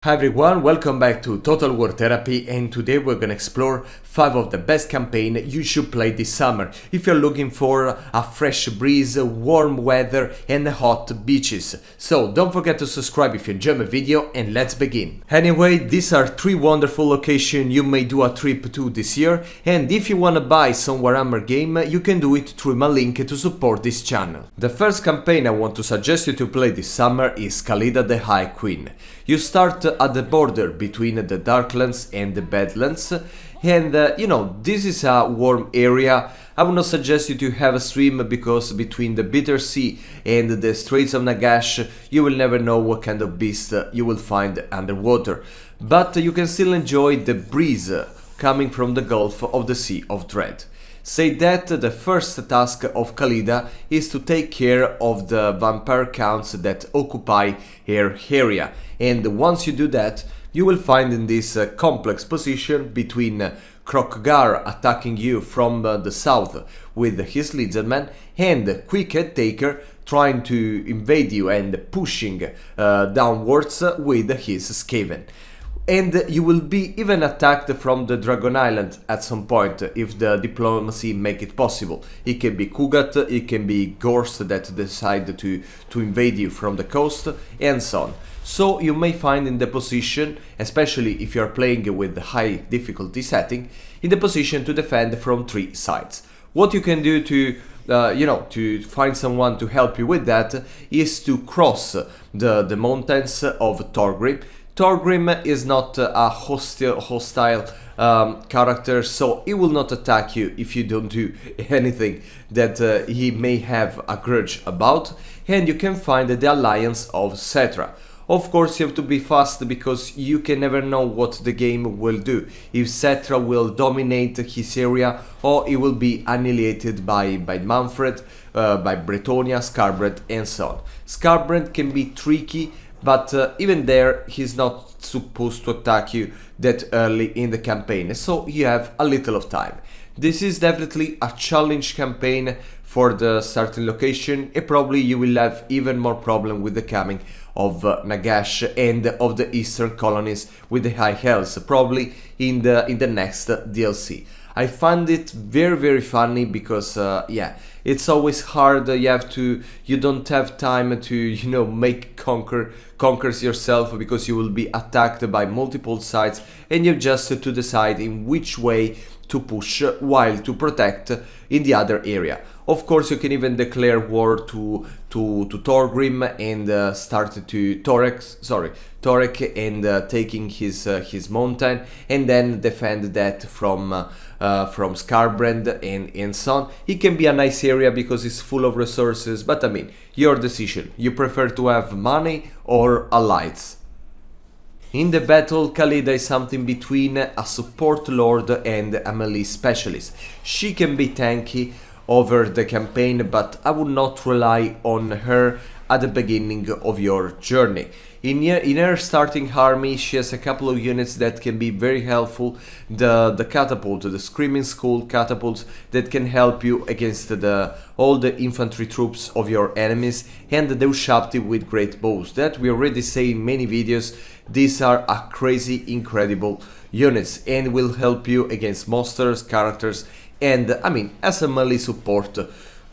Hi everyone, welcome back to Total War Therapy, and today we're gonna explore 5 of the best campaign you should play this summer if you're looking for a fresh breeze, warm weather and hot beaches. So don't forget to subscribe if you enjoy my video, and let's begin. Anyway, these are 3 wonderful locations you may do a trip to this year, and if you wanna buy some Warhammer game, you can do it through my link to support this channel. The first campaign I want to suggest you to play this summer is Khalida the High Queen. You start at the border between the Darklands and the Badlands, and this is a warm area. I would not suggest you to have a swim because between the Bitter Sea and the Straits of Nagash you will never know what kind of beast you will find underwater, but you can still enjoy the breeze coming from the Gulf of the Sea of Dread. Say that the first task of Khalida is to take care of the vampire counts that occupy her area, and once you do that, you will find in this complex position between Krokgar attacking you from the south with his lizardman and Quickhead Taker trying to invade you and pushing downwards with his Skaven. And you will be even attacked from the Dragon Island at some point if the diplomacy make it possible. It can be Kugat, it can be Gorst that decide to invade you from the coast, and so on. So you may find in the position, especially if you are playing with the high difficulty setting, in the position to defend from 3 sides. What you can do to find someone to help you with that is to cross the mountains of Thorgrim. Thorgrim is not a hostile character, so he will not attack you if you don't do anything that he may have a grudge about, and you can find the alliance of Cetra. Of course, you have to be fast because you can never know what the game will do, if Cetra will dominate his area or he will be annihilated by Manfred, by Bretonia, Scarbrand and so on. Scarbrand can be tricky, but even there he's not supposed to attack you that early in the campaign, so you have a little of time. This is definitely a challenge campaign for the starting location, and probably you will have even more problem with the coming of Nagash and of the eastern colonies with the High Elves, probably in the next DLC. I find it very funny because it's always hard. You don't have time to make conquers yourself because you will be attacked by multiple sides, and you just to decide in which way to push while to protect in the other area. Of course, you can even declare war to Thorgrim and start to Torek and taking his mountain, and then defend that from Scarbrand and so on. It can be a nice area because it's full of resources, but I mean, your decision. You prefer to have money or allies. In the battle, Khalida is something between a support lord and a melee specialist. She can be tanky over the campaign, but I would not rely on her at the beginning of your journey. In her starting army, she has a couple of units that can be very helpful. The catapult, the Screaming Skull catapults that can help you against all the infantry troops of your enemies, and the Ushapti with great bows that we already say in many videos. These are a crazy incredible units and will help you against monsters, characters, and I mean as a melee support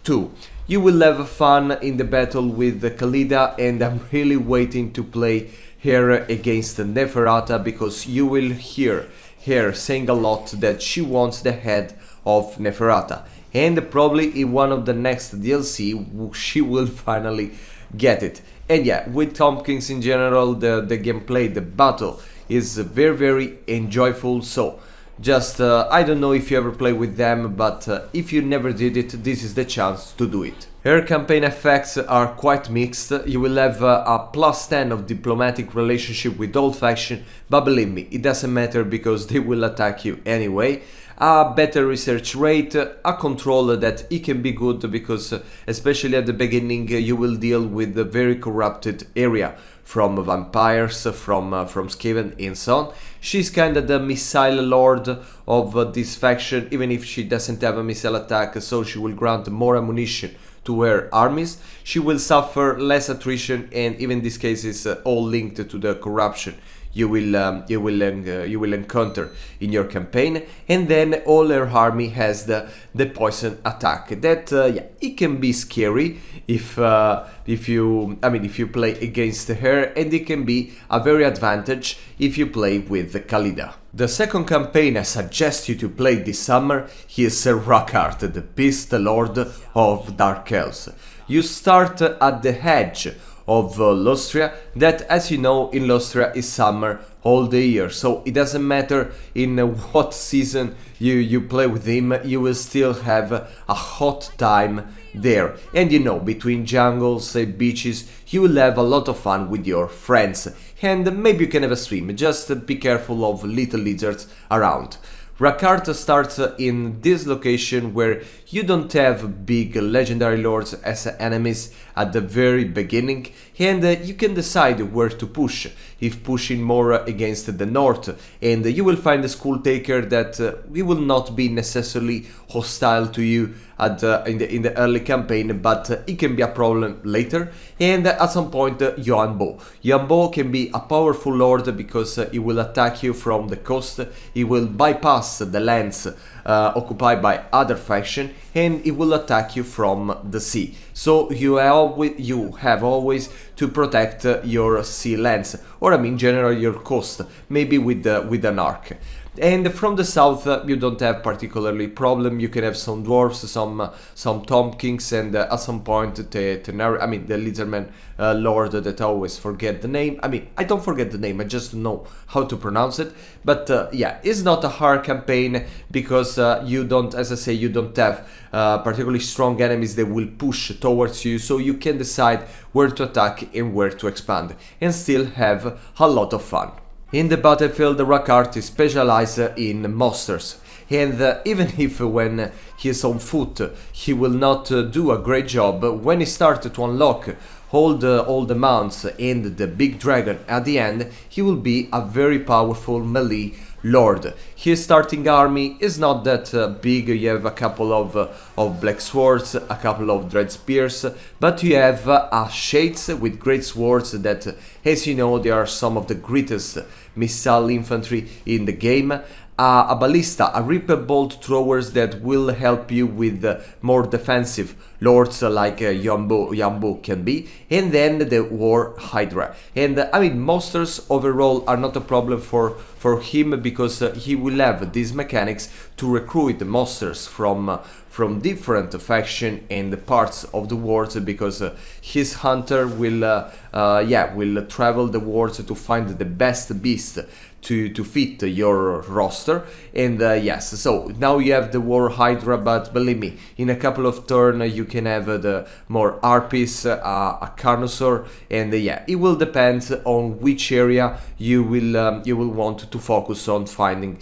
too. You will have fun in the battle with Khalida, and I'm really waiting to play her against Neferata because you will hear her saying a lot that she wants the head of Neferata, and probably in one of the next DLC she will finally get it. And yeah, with Tompkins in general, the gameplay, the battle is very enjoyable. So just I don't know if you ever play with them, but if you never did it, this is the chance to do it. Her campaign effects are quite mixed. You will have a +10 of diplomatic relationship with all faction, but believe me, it doesn't matter because they will attack you anyway. A better research rate, a control that it can be good because especially at the beginning you will deal with a very corrupted area from vampires, from Skaven and so on. She's kinda the missile lord of this faction, even if she doesn't have a missile attack, so she will grant more ammunition to her armies. She will suffer less attrition, and even this case is all linked to the corruption you will encounter in your campaign. And then all her army has the poison attack that yeah, it can be scary if you play against her, and it can be a very advantage if you play with Khalida. The second campaign I suggest you to play this summer is Rakarth, the Beast Lord of Dark Elves. You start at the edge of Lustria, that, as you know, in Lustria is summer all the year, so it doesn't matter in what season you play with him, you will still have a hot time there. And you know, between jungles and beaches, you will have a lot of fun with your friends, and maybe you can have a swim, just be careful of little lizards around. Rakarth starts in this location where you don't have big legendary lords as enemies at the very beginning, and you can decide where to push, if pushing more against the north, and you will find a school taker that will not be necessarily hostile to you in the early campaign, but it can be a problem later. And at some point Yambo can be a powerful lord because he will attack you from the coast, he will bypass the lands occupied by other faction, and it will attack you from the sea. So you have always to protect your sea lands, or I mean generally your coast, maybe with an arc. And from the south, you don't have particularly problem. You can have some dwarves, some Tomkins, and at some point the Lizardman Lord that I always forget the name. I mean, I don't forget the name, I just know how to pronounce it. But yeah, it's not a hard campaign because you don't, as I say, you don't have particularly strong enemies that will push towards you, so you can decide where to attack and where to expand, and still have a lot of fun. In the battlefield, Rakarth is specialized in monsters, and even if when he is on foot he will not do a great job, when he starts to unlock all the mounts and the big dragon at the end, he will be a very powerful melee lord. His starting army is not that big. You have a couple of black swords, a couple of dread spears, but you have shades with great swords that, as you know, they are some of the greatest missile infantry in the game. A ballista, a reaper bolt throwers that will help you with more defensive lords like Yambo can be, and then the War Hydra. And I mean, monsters overall are not a problem for him because he will have these mechanics to recruit monsters from different faction and parts of the world, because his hunter will travel the world to find the best beast to fit your roster. And yes, so now you have the War Hydra, but believe me, in a couple of turns you can have the more Harpies, a Carnosaur, and yeah, it will depend on which area you will want to focus on finding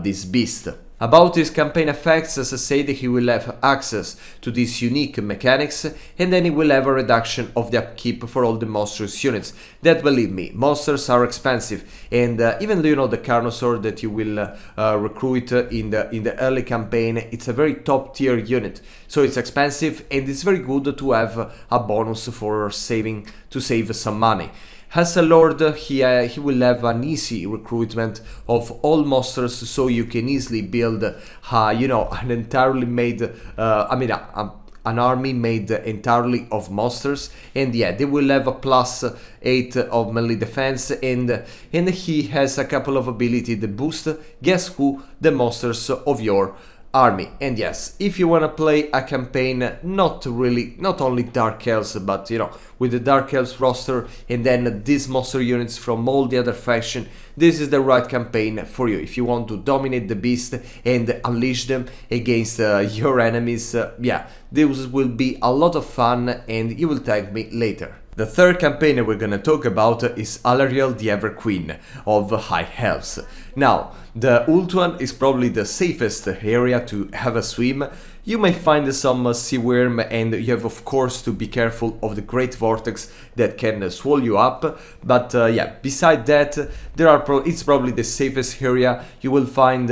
this beast. About his campaign effects, as I said, he will have access to these unique mechanics, and then he will have a reduction of the upkeep for all the monstrous units. That, believe me, monsters are expensive, and even though you know the Carnosaur that you will recruit in the early campaign, it's a very top tier unit, so it's expensive, and it's very good to have a bonus for to save some money. As a lord, he will have an easy recruitment of all monsters, so you can easily build, an entirely made, an army made entirely of monsters. And yeah, they will have a +8 of melee defense, and he has a couple of ability that boost, guess who, the monsters of your army. And yes, if you want to play a campaign not only Dark Elves, but with the Dark Elves roster and then these monster units from all the other faction, this is the right campaign for you. If you want to dominate the beast and unleash them against your enemies, yeah, this will be a lot of fun, and you will thank me later. The third campaign we're gonna talk about is Alarielle, the Ever Queen of High Elves. Now, the Ultuan is probably the safest area to have a swim. You may find some sea worm, and you have of course to be careful of the great vortex that can swallow you up. But yeah, beside that, it's probably the safest area. You will find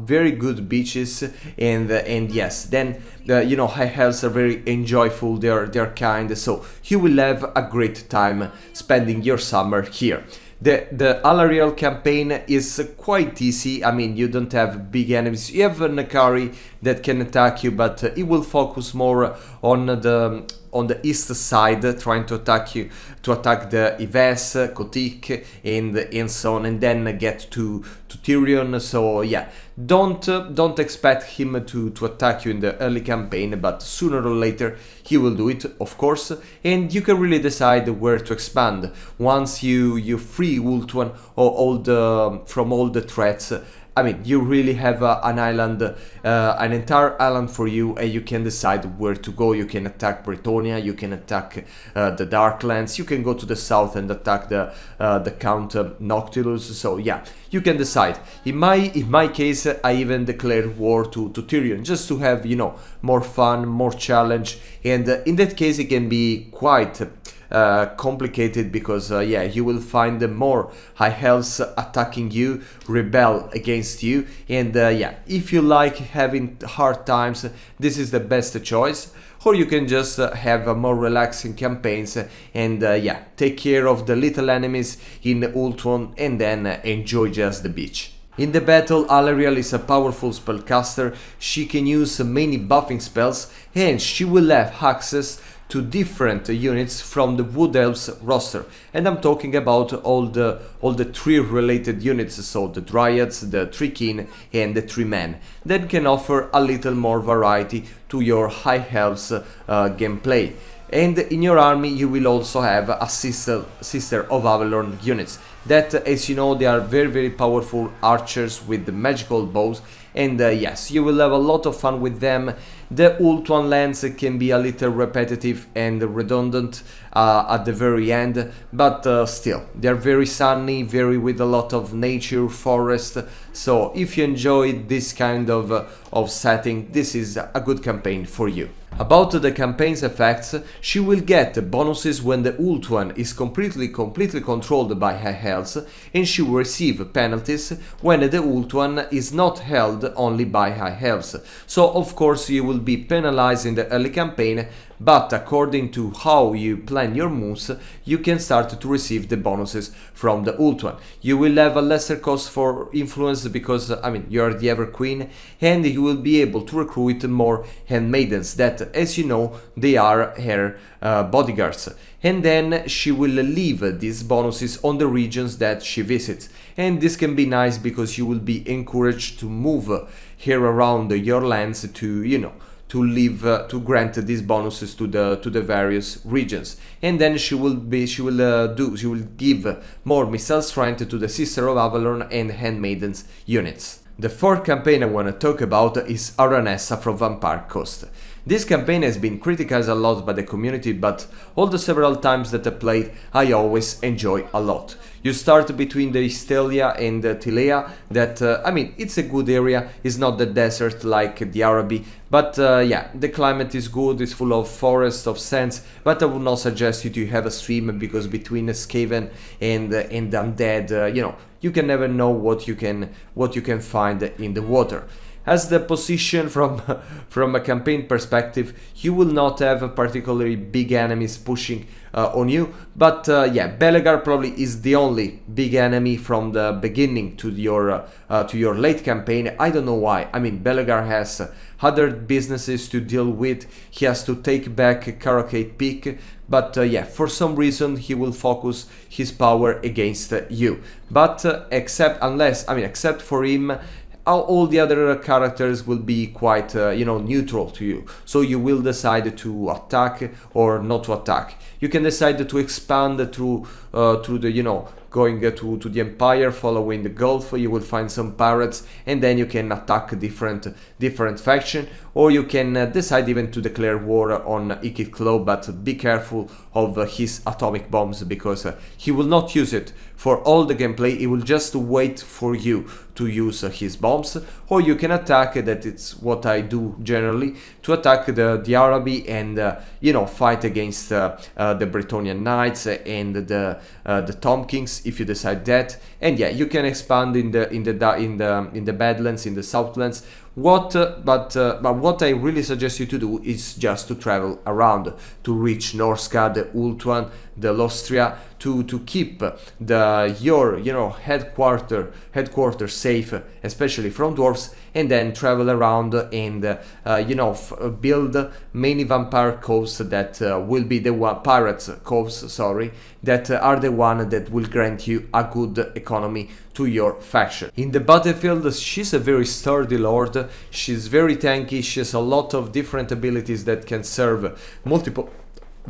very good beaches, and yes, then high elves are very enjoyable. They're kind, so you will have a great time spending your summer here. The Alarielle campaign is quite easy. I mean, you don't have big enemies. You have a Nakari that can attack you, but it will focus more on the east side, trying to attack you, to attack the Yves, Kotik, and so on, and then get to Tyrion. So yeah, don't expect him to attack you in the early campaign, but sooner or later he will do it, of course, and you can really decide where to expand once you free Ultuan or from all the threats. I mean, you really have an island, an entire island for you, and you can decide where to go. You can attack Bretonnia, you can attack the Darklands, you can go to the south and attack the Count Noctilus. So yeah, you can decide. In my case, I even declared war to Tyrion, just to have, you know, more fun, more challenge, and in that case it can be quite complicated, because yeah, you will find more high elves attacking you, rebel against you, and yeah, if you like having hard times, this is the best choice. Or you can just have more relaxing campaigns and yeah, take care of the little enemies in Ultron and then enjoy just the beach. In the battle, Alarielle is a powerful spellcaster. She can use many buffing spells, and she will have access to different units from the Wood Elves roster, and I'm talking about all the tree related units, so the Dryads, the Tree Kin and the Tree Men, that can offer a little more variety to your High Elves gameplay. And in your army you will also have a Sister of Avalon units that, as you know, they are very powerful archers with the magical bows, and yes, you will have a lot of fun with them. The Ultuan lands can be a little repetitive and redundant at the very end, but still, they are very sunny, very with a lot of nature, forest, so if you enjoy this kind of setting, this is a good campaign for you. About the campaign's effects, she will get bonuses when the Ultuan is completely controlled by her elves, and she will receive penalties when the Ultuan is not held only by her elves. So of course you will be penalized in the early campaign, but according to how you plan your moves, you can start to receive the bonuses from the Ultuan. You will have a lesser cost for influence because, I mean, you are the Ever Queen, and you will be able to recruit more handmaidens that, as you know, they are her bodyguards. And then she will leave these bonuses on the regions that she visits. And this can be nice because you will be encouraged to move here around your lands to, you know, to grant these bonuses to the various regions. And then she will give more missile strength to the Sister of Avalon and Handmaidens units. The fourth campaign I want to talk about is Aranessa from Vampire Coast. This campaign has been criticized a lot by the community, but all the several times that I played, I always enjoy a lot. You start between the Istelia and the Tilea, that, I mean, it's a good area, it's not the desert like the Araby, but yeah, the climate is good, it's full of forests, of sands, but I would not suggest you to have a swim, because between Skaven and undead, you know, you can never know what you can find in the water. As the position from a campaign perspective, you will not have particularly big enemies pushing on you, but yeah, Belegar probably is the only big enemy from the beginning to your late campaign. I don't know why. I mean, Belegar has other businesses to deal with. He has to take back Caracate Peak, but yeah, for some reason he will focus his power against you. But except for him, all the other characters will be quite, you know, neutral to you. So you will decide to attack or not to attack. You can decide to expand through the, you know, going to the Empire, following the Gulf. You will find some pirates, and then you can attack different faction, or you can decide even to declare war on Ikit Claw, but be careful of his atomic bombs, because he will not use it for all the gameplay. He will just wait for you to use his bombs. Or you can attack, that it's what I do generally, to attack the Araby and you know, fight against the Bretonnian Knights and the Tom Kings, if you decide that. And yeah, you can expand in the Badlands, in the Southlands, But what I really suggest you to do is just to travel around to reach Norska, the Ultuan, the Lostria, to keep your headquarters safe, especially from dwarves, and then travel around and build many vampire coves that will be the pirates coves, sorry, that are the one that will grant you a good economy to your faction. In the battlefield, she's a very sturdy lord, she's very tanky, she has a lot of different abilities that can serve multiple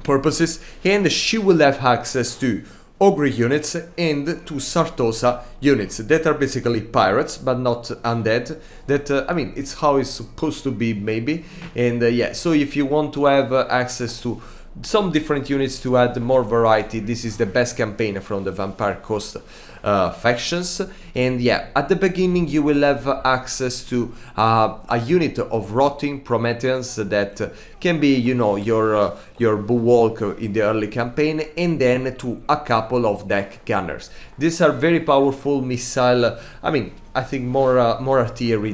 purposes, and she will have access to ogre units and to Sartosa units that are basically pirates but not undead. That it's how it's supposed to be, maybe. And yeah, so if you want to have access to some different units to add more variety, this is the best campaign from the Vampire Coast factions. And yeah, at the beginning you will have access to a unit of rotting Prometheans that can be, your bulwark in the early campaign, and then to a couple of deck gunners. These are very powerful missile, I think more artillery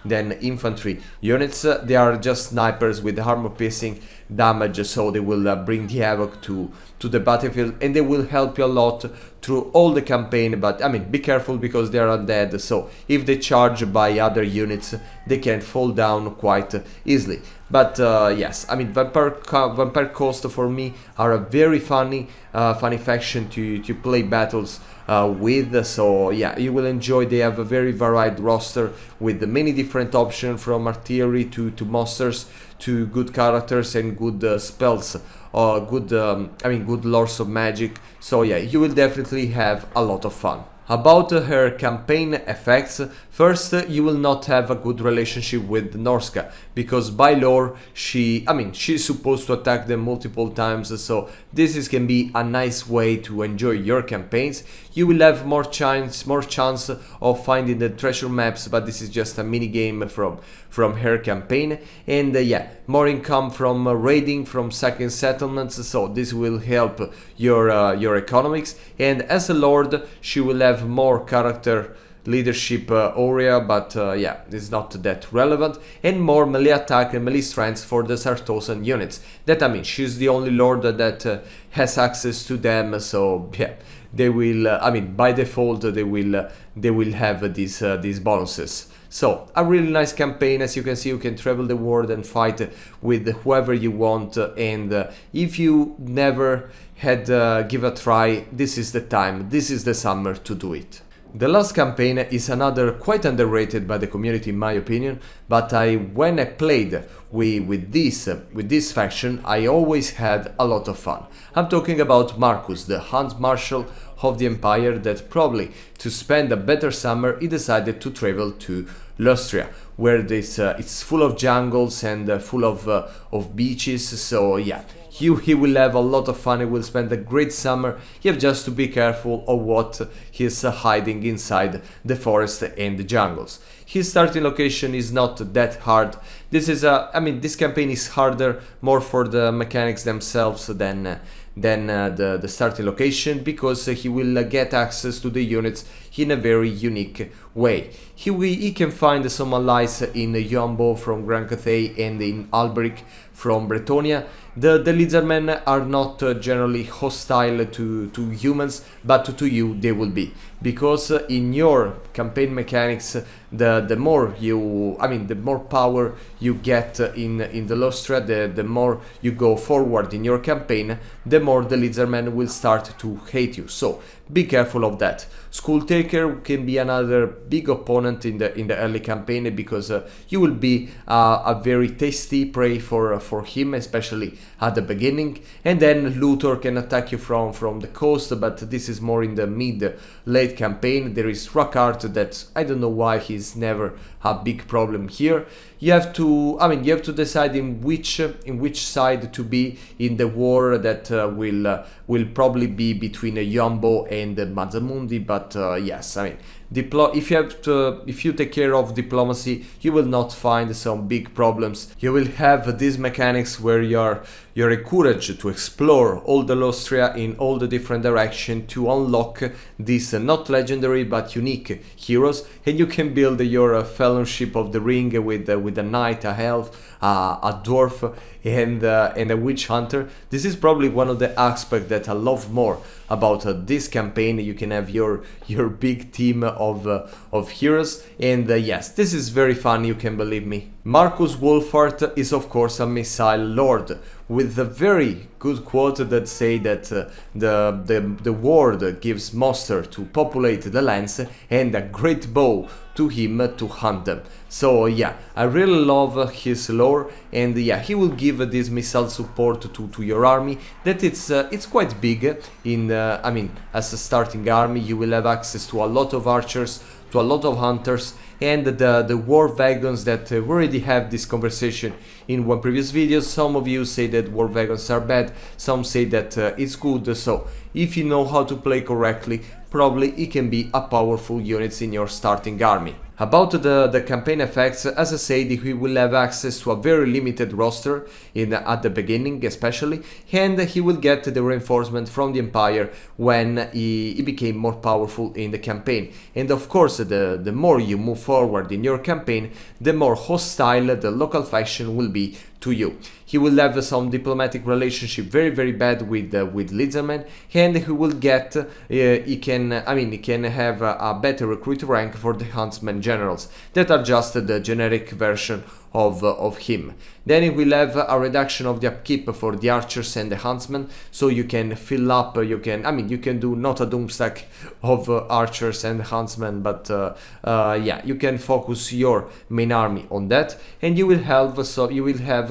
than infantry units. They are just snipers with armor piercing damage, so they will bring the havoc to the battlefield, and they will help you a lot through all the campaign. But be careful because they are undead, so if they charge by other units they can fall down quite easily. But yes, Vampire Coast for me are a very funny faction to play battles with. So yeah, you will enjoy. They have a very varied roster with many different options, from artillery to monsters to good characters and good spells, or good lords of magic. So yeah, you will definitely have a lot of fun. About her campaign effects, first, you will not have a good relationship with Norska, because by lore she's supposed to attack them multiple times, so this can be a nice way to enjoy your campaigns. You will have more chance of finding the treasure maps, but this is just a mini game from her campaign. And yeah, more income from raiding, from sacking settlements, so this will help your economics. And as a lord, she will have more character leadership area, but yeah, it's not that relevant, and more melee attack and melee strength for the Sartosan units. That she's the only lord that has access to them, so yeah, they will by default they will have these bonuses. So a really nice campaign. As you can see, you can travel the world and fight with whoever you want, and if you never had give a try, this is the time, this is the summer to do it. The last campaign is another quite underrated by the community in my opinion, but when I played with this faction, I always had a lot of fun. I'm talking about Markus, the Hunt Marshal of the Empire, that probably to spend a better summer he decided to travel to Lostria, where it's full of jungles and full of beaches. So yeah, he will have a lot of fun. He will spend a great summer. You have just to be careful of what he's hiding inside the forest and the jungles. His starting location is not that hard. This campaign is harder more for the mechanics themselves than the starting location, because he will get access to the units in a very unique way. He can find some allies in Yombo from Grand Cathay and in Alberic from Bretonia. The lizardmen are not generally hostile to humans, but to you they will be, because in your campaign mechanics, the more power you get in the Lostria, the more you go forward in your campaign, the more the lizardmen will start to hate you. So be careful of that. Skulltaker can be another big opponent in the early campaign, because you will be a very tasty prey for him, especially at the beginning. And then Luthor can attack you from the coast, but this is more in the mid-late campaign. There is Rakarth that I don't know why he's never a big problem here. You have to decide in which side to be in the war that will probably be between Yombo and Mazzamundi. But yes, if you take care of diplomacy, you will not find some big problems. You will have this mechanics where you're encouraged to explore all the Lostria in all the different directions to unlock these not legendary but unique heroes, and you can build your Fellowship of the Ring with a knight, a elf, a dwarf, and a witch hunter. This is probably one of the aspects that I love more about this campaign. You can have your big team of heroes, and yes, this is very fun, you can believe me. Markus Wolfart is of course a missile lord with a very good quote that say that the world gives monster to populate the lands and a great bow to him to hunt them. So yeah, I really love his lore, and yeah, he will give this missile support to your army. That it's quite big. I mean, as a starting army, you will have access to a lot of archers, to a lot of hunters, and the war wagons that we already have this conversation in one previous video. Some of you say that war wagons are bad, some say that it's good. So if you know how to play correctly, probably it can be a powerful unit in your starting army. About the campaign effects, as I said, he will have access to a very limited roster at the beginning especially, and he will get the reinforcement from the Empire when he became more powerful in the campaign. And of course, the more you move forward in your campaign, the more hostile the local faction will be to you. He will have some diplomatic relationship very bad with Lizardman, and he will get he can have a better recruit rank for the Huntsman generals that are just the generic version of him. Then he will have a reduction of the upkeep for the archers and the huntsmen, so you can fill up, you can do not a doom stack of archers and huntsmen, but yeah, you can focus your main army on that, and you will have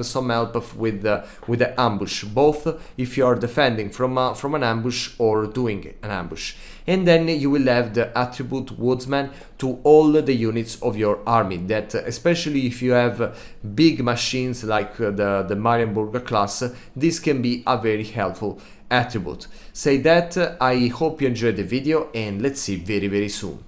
some help with the ambush, both if you are defending from an ambush or doing an ambush. And then you will have the attribute Woodsman to all the units of your army, that especially if you have big machines like the Marienburg class, this can be a very helpful attribute. Say that, I hope you enjoyed the video, and let's see very soon.